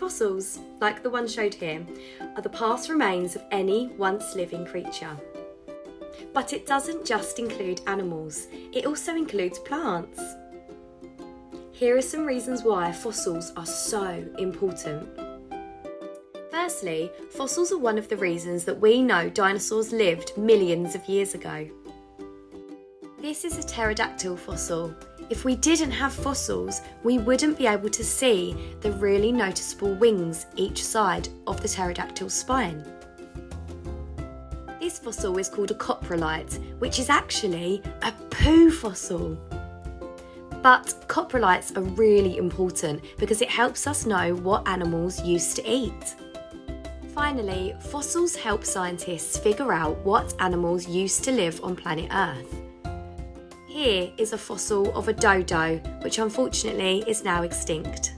Fossils, like the one showed here, are the past remains of any once living creature. But it doesn't just include animals, it also includes plants. Here are some reasons why fossils are so important. Firstly, fossils are one of the reasons that we know dinosaurs lived millions of years ago. This is a pterodactyl fossil. If we didn't have fossils, we wouldn't be able to see the really noticeable wings each side of the pterodactyl's spine. This fossil is called a coprolite, which is actually a poo fossil. But coprolites are really important because it helps us know what animals used to eat. Finally, fossils help scientists figure out what animals used to live on planet Earth. Here is a fossil of a dodo, which unfortunately is now extinct.